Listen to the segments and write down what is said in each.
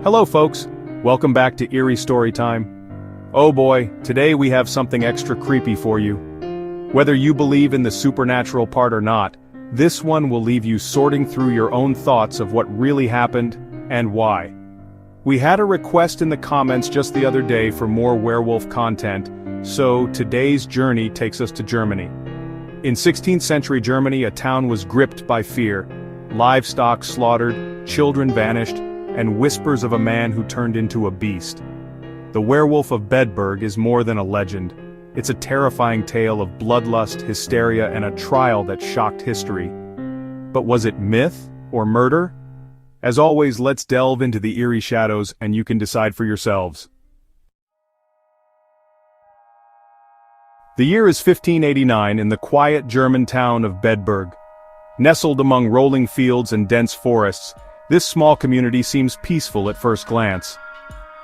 Hello folks, welcome back to Eerie Storytime. Oh boy, today we have something extra creepy for you. Whether you believe in the supernatural part or not, this one will leave you sorting through your own thoughts of what really happened, and why. We had a request in the comments just the other day for more werewolf content, so today's journey takes us to Germany. In 16th century Germany, a town was gripped by fear. Livestock slaughtered, children vanished, and whispers of a man who turned into a beast. The Werewolf of Bedburg is more than a legend. It's a terrifying tale of bloodlust, hysteria, and a trial that shocked history. But was it myth or murder? As always, let's delve into the eerie shadows and you can decide for yourselves. The year is 1589 in the quiet German town of Bedburg. Nestled among rolling fields and dense forests, this small community seems peaceful at first glance.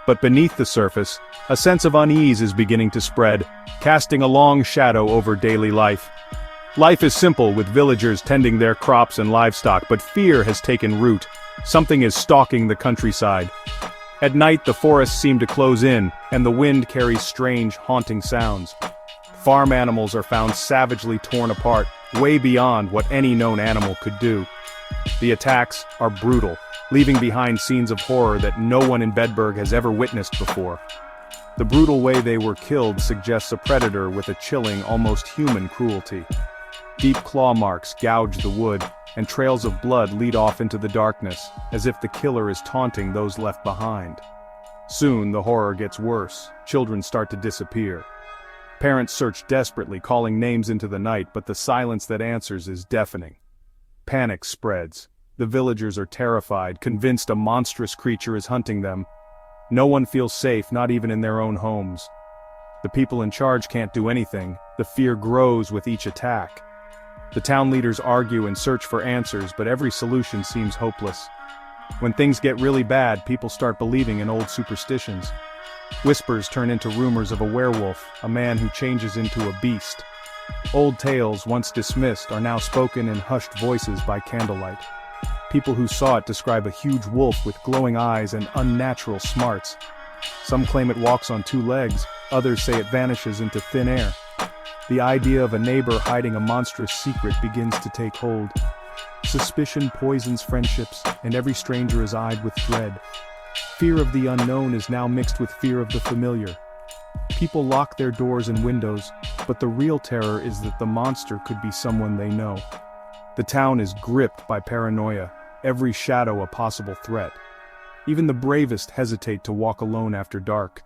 But beneath the surface, a sense of unease is beginning to spread, casting a long shadow over daily life. Life is simple with villagers tending their crops and livestock, but fear has taken root. Something is stalking the countryside. At night the forests seem to close in, and the wind carries strange, haunting sounds. Farm animals are found savagely torn apart, way beyond what any known animal could do. The attacks are brutal, leaving behind scenes of horror that no one in Bedburg has ever witnessed before. The brutal way they were killed suggests a predator with a chilling, almost human cruelty. Deep claw marks gouge the wood, and trails of blood lead off into the darkness, as if the killer is taunting those left behind. Soon the horror gets worse. Children start to disappear. Parents search desperately, calling names into the night, but the silence that answers is deafening. Panic spreads. The villagers are terrified, convinced a monstrous creature is hunting them. No one feels safe, not even in their own homes. The people in charge can't do anything. The fear grows with each attack. The town leaders argue and search for answers, but every solution seems hopeless. When things get really bad, people start believing in old superstitions. Whispers turn into rumors of a werewolf, a man who changes into a beast. Old tales, once dismissed, are now spoken in hushed voices by candlelight. People who saw it describe a huge wolf with glowing eyes and unnatural smarts. Some claim it walks on two legs, others say it vanishes into thin air. The idea of a neighbor hiding a monstrous secret begins to take hold. Suspicion poisons friendships, and every stranger is eyed with dread. Fear of the unknown is now mixed with fear of the familiar. People lock their doors and windows, but the real terror is that the monster could be someone they know. The town is gripped by paranoia, every shadow a possible threat. Even the bravest hesitate to walk alone after dark.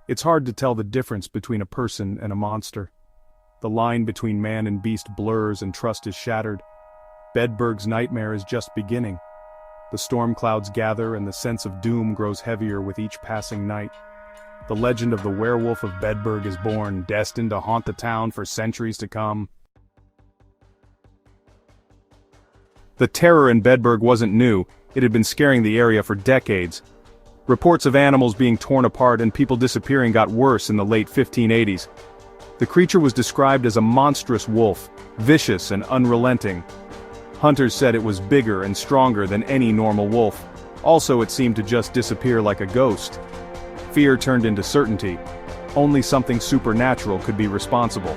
It's hard to tell the difference between a person and a monster. The line between man and beast blurs and trust is shattered. Bedburg's nightmare is just beginning. The storm clouds gather and the sense of doom grows heavier with each passing night. The legend of the Werewolf of Bedburg is born, destined to haunt the town for centuries to come. The terror in Bedburg wasn't new, it had been scaring the area for decades. Reports of animals being torn apart and people disappearing got worse in the late 1580s. The creature was described as a monstrous wolf, vicious and unrelenting. Hunters said it was bigger and stronger than any normal wolf. Also, it seemed to just disappear like a ghost. Fear turned into certainty. Only something supernatural could be responsible.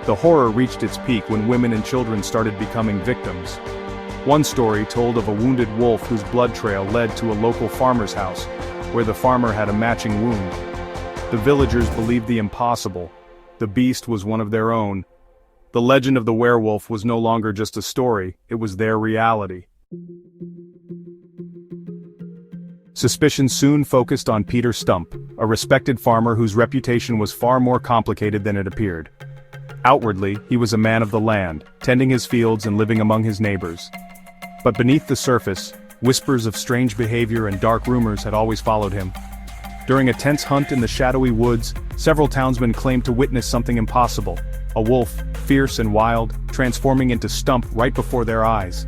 The horror reached its peak when women and children started becoming victims. One story told of a wounded wolf whose blood trail led to a local farmer's house, where the farmer had a matching wound. The villagers believed the impossible. The beast was one of their own. The legend of the werewolf was no longer just a story, it was their reality. Suspicion soon focused on Peter Stumpp, a respected farmer whose reputation was far more complicated than it appeared. Outwardly, he was a man of the land, tending his fields and living among his neighbors. But beneath the surface, whispers of strange behavior and dark rumors had always followed him. During a tense hunt in the shadowy woods, several townsmen claimed to witness something impossible. A wolf, fierce and wild, transforming into Stumpf right before their eyes.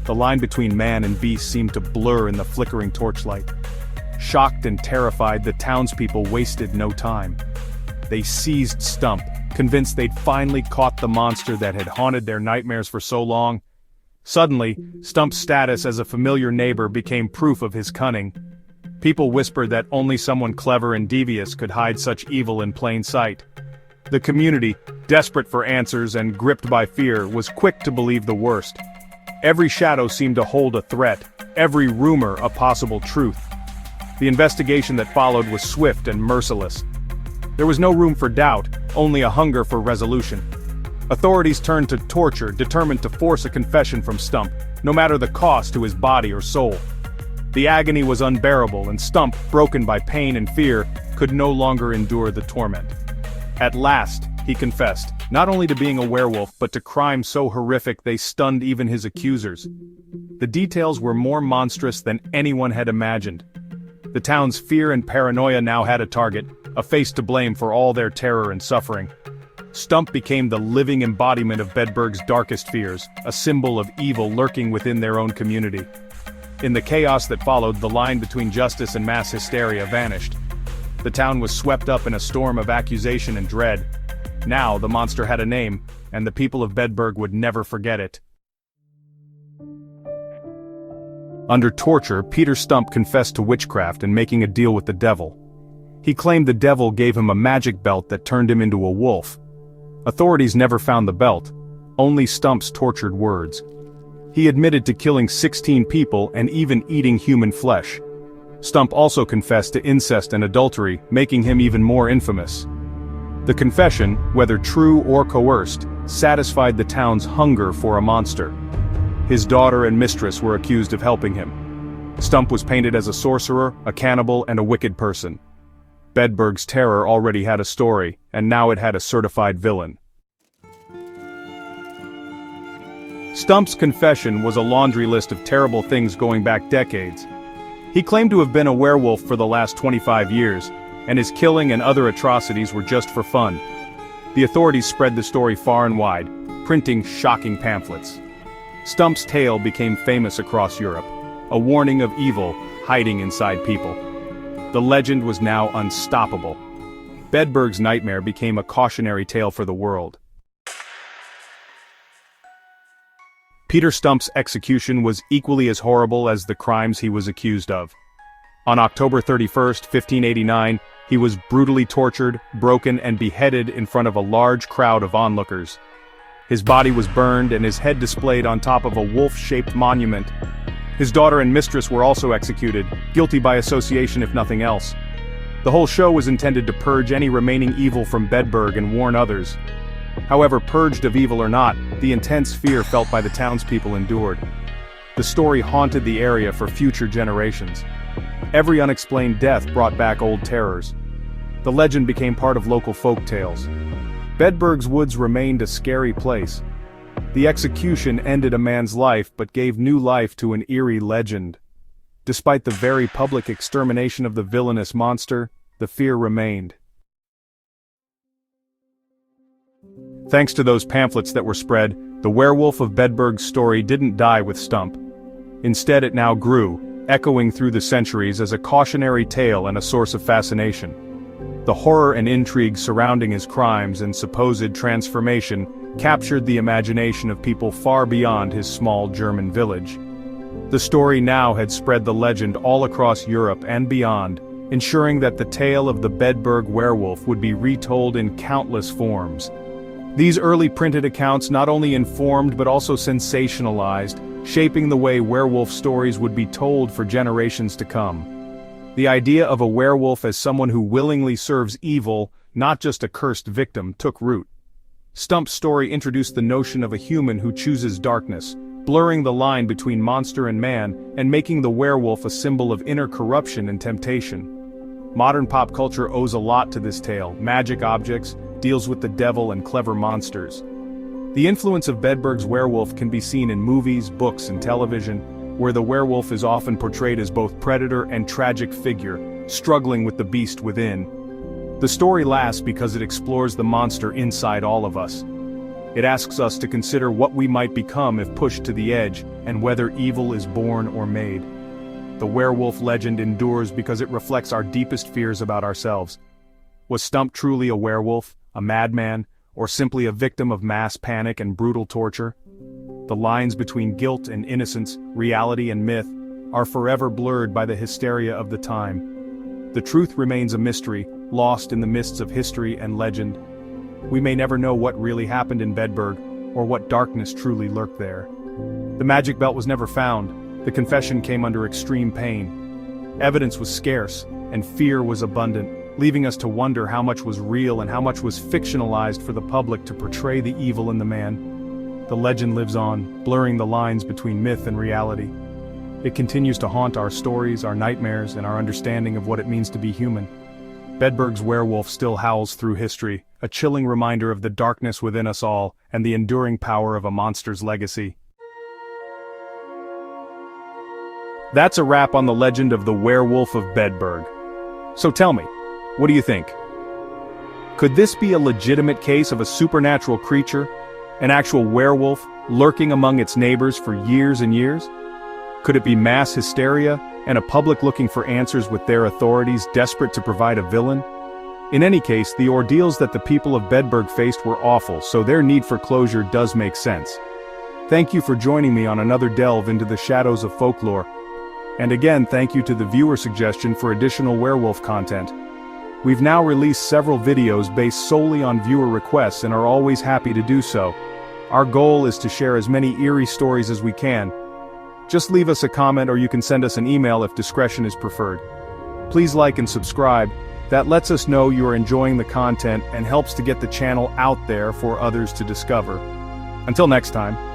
The line between man and beast seemed to blur in the flickering torchlight. Shocked and terrified, the townspeople wasted no time. They seized Stumpf, convinced they'd finally caught the monster that had haunted their nightmares for so long. Suddenly, Stumpp's status as a familiar neighbor became proof of his cunning. People whispered that only someone clever and devious could hide such evil in plain sight. The community, desperate for answers and gripped by fear, was quick to believe the worst. Every shadow seemed to hold a threat, every rumor a possible truth. The investigation that followed was swift and merciless. There was no room for doubt, only a hunger for resolution. Authorities turned to torture, determined to force a confession from Stumpf, no matter the cost to his body or soul. The agony was unbearable, and Stumpf, broken by pain and fear, could no longer endure the torment. At last, he confessed, not only to being a werewolf but to crimes so horrific they stunned even his accusers. The details were more monstrous than anyone had imagined. The town's fear and paranoia now had a target, a face to blame for all their terror and suffering. Stumpf became the living embodiment of Bedburg's darkest fears, a symbol of evil lurking within their own community. In the chaos that followed, the line between justice and mass hysteria vanished. The town was swept up in a storm of accusation and dread. Now the monster had a name, and the people of Bedburg would never forget it. Under torture, Peter Stumpp confessed to witchcraft and making a deal with the devil. He claimed the devil gave him a magic belt that turned him into a wolf. Authorities never found the belt, only Stumpf's tortured words. He admitted to killing 16 people and even eating human flesh. Stumpf also confessed to incest and adultery, making him even more infamous. The confession, whether true or coerced, satisfied the town's hunger for a monster. His daughter and mistress were accused of helping him. Stumpf was painted as a sorcerer, a cannibal, and a wicked person. Bedburg's terror already had a story, and now it had a certified villain. Stumpf's confession was a laundry list of terrible things going back decades. He claimed to have been a werewolf for the last 25 years, and his killing and other atrocities were just for fun. The authorities spread the story far and wide, printing shocking pamphlets. Stumpf's tale became famous across Europe, a warning of evil hiding inside people. The legend was now unstoppable. Bedburg's nightmare became a cautionary tale for the world. Peter Stumpf's execution was equally as horrible as the crimes he was accused of. On October 31, 1589, he was brutally tortured, broken, and beheaded in front of a large crowd of onlookers. His body was burned and his head displayed on top of a wolf-shaped monument. His daughter and mistress were also executed, guilty by association if nothing else. The whole show was intended to purge any remaining evil from Bedburg and warn others. However, purged of evil or not, the intense fear felt by the townspeople endured. The story haunted the area for future generations. Every unexplained death brought back old terrors. The legend became part of local folk tales. Bedburg's woods remained a scary place. The execution ended a man's life but gave new life to an eerie legend. Despite the very public extermination of the villainous monster, the fear remained. Thanks to those pamphlets that were spread, the Werewolf of Bedburg's story didn't die with Stumpf. Instead, it now grew, echoing through the centuries as a cautionary tale and a source of fascination. The horror and intrigue surrounding his crimes and supposed transformation captured the imagination of people far beyond his small German village. The story now had spread the legend all across Europe and beyond, ensuring that the tale of the Bedburg werewolf would be retold in countless forms. These early printed accounts not only informed but also sensationalized, shaping the way werewolf stories would be told for generations to come. The idea of a werewolf as someone who willingly serves evil, not just a cursed victim, took root. Stumpf's story introduced the notion of a human who chooses darkness, blurring the line between monster and man, and making the werewolf a symbol of inner corruption and temptation. Modern pop culture owes a lot to this tale. Magic objects, deals with the devil and clever monsters. The influence of Bedburg's werewolf can be seen in movies, books, and television, where the werewolf is often portrayed as both predator and tragic figure, struggling with the beast within. The story lasts because it explores the monster inside all of us. It asks us to consider what we might become if pushed to the edge, and whether evil is born or made. The werewolf legend endures because it reflects our deepest fears about ourselves. Was Stumpf truly a werewolf, a madman, or simply a victim of mass panic and brutal torture? The lines between guilt and innocence, reality and myth, are forever blurred by the hysteria of the time. The truth remains a mystery, lost in the mists of history and legend. We may never know what really happened in Bedburg, or what darkness truly lurked there. The magic belt was never found. The confession came under extreme pain. Evidence was scarce, and fear was abundant, leaving us to wonder how much was real and how much was fictionalized for the public to portray the evil in the man. The legend lives on, blurring the lines between myth and reality. It continues to haunt our stories, our nightmares, and our understanding of what it means to be human. Bedburg's werewolf still howls through history, a chilling reminder of the darkness within us all and the enduring power of a monster's legacy. That's a wrap on the legend of the Werewolf of Bedburg. So tell me, what do you think? Could this be a legitimate case of a supernatural creature, an actual werewolf, lurking among its neighbors for years and years? Could it be mass hysteria, and a public looking for answers with their authorities desperate to provide a villain? In any case, the ordeals that the people of Bedburg faced were awful, so their need for closure does make sense. Thank you for joining me on another delve into the shadows of folklore. And again, thank you to the viewer suggestion for additional werewolf content. We've now released several videos based solely on viewer requests and are always happy to do so. Our goal is to share as many eerie stories as we can. Just leave us a comment or you can send us an email if discretion is preferred. Please like and subscribe. That lets us know you are enjoying the content and helps to get the channel out there for others to discover. Until next time.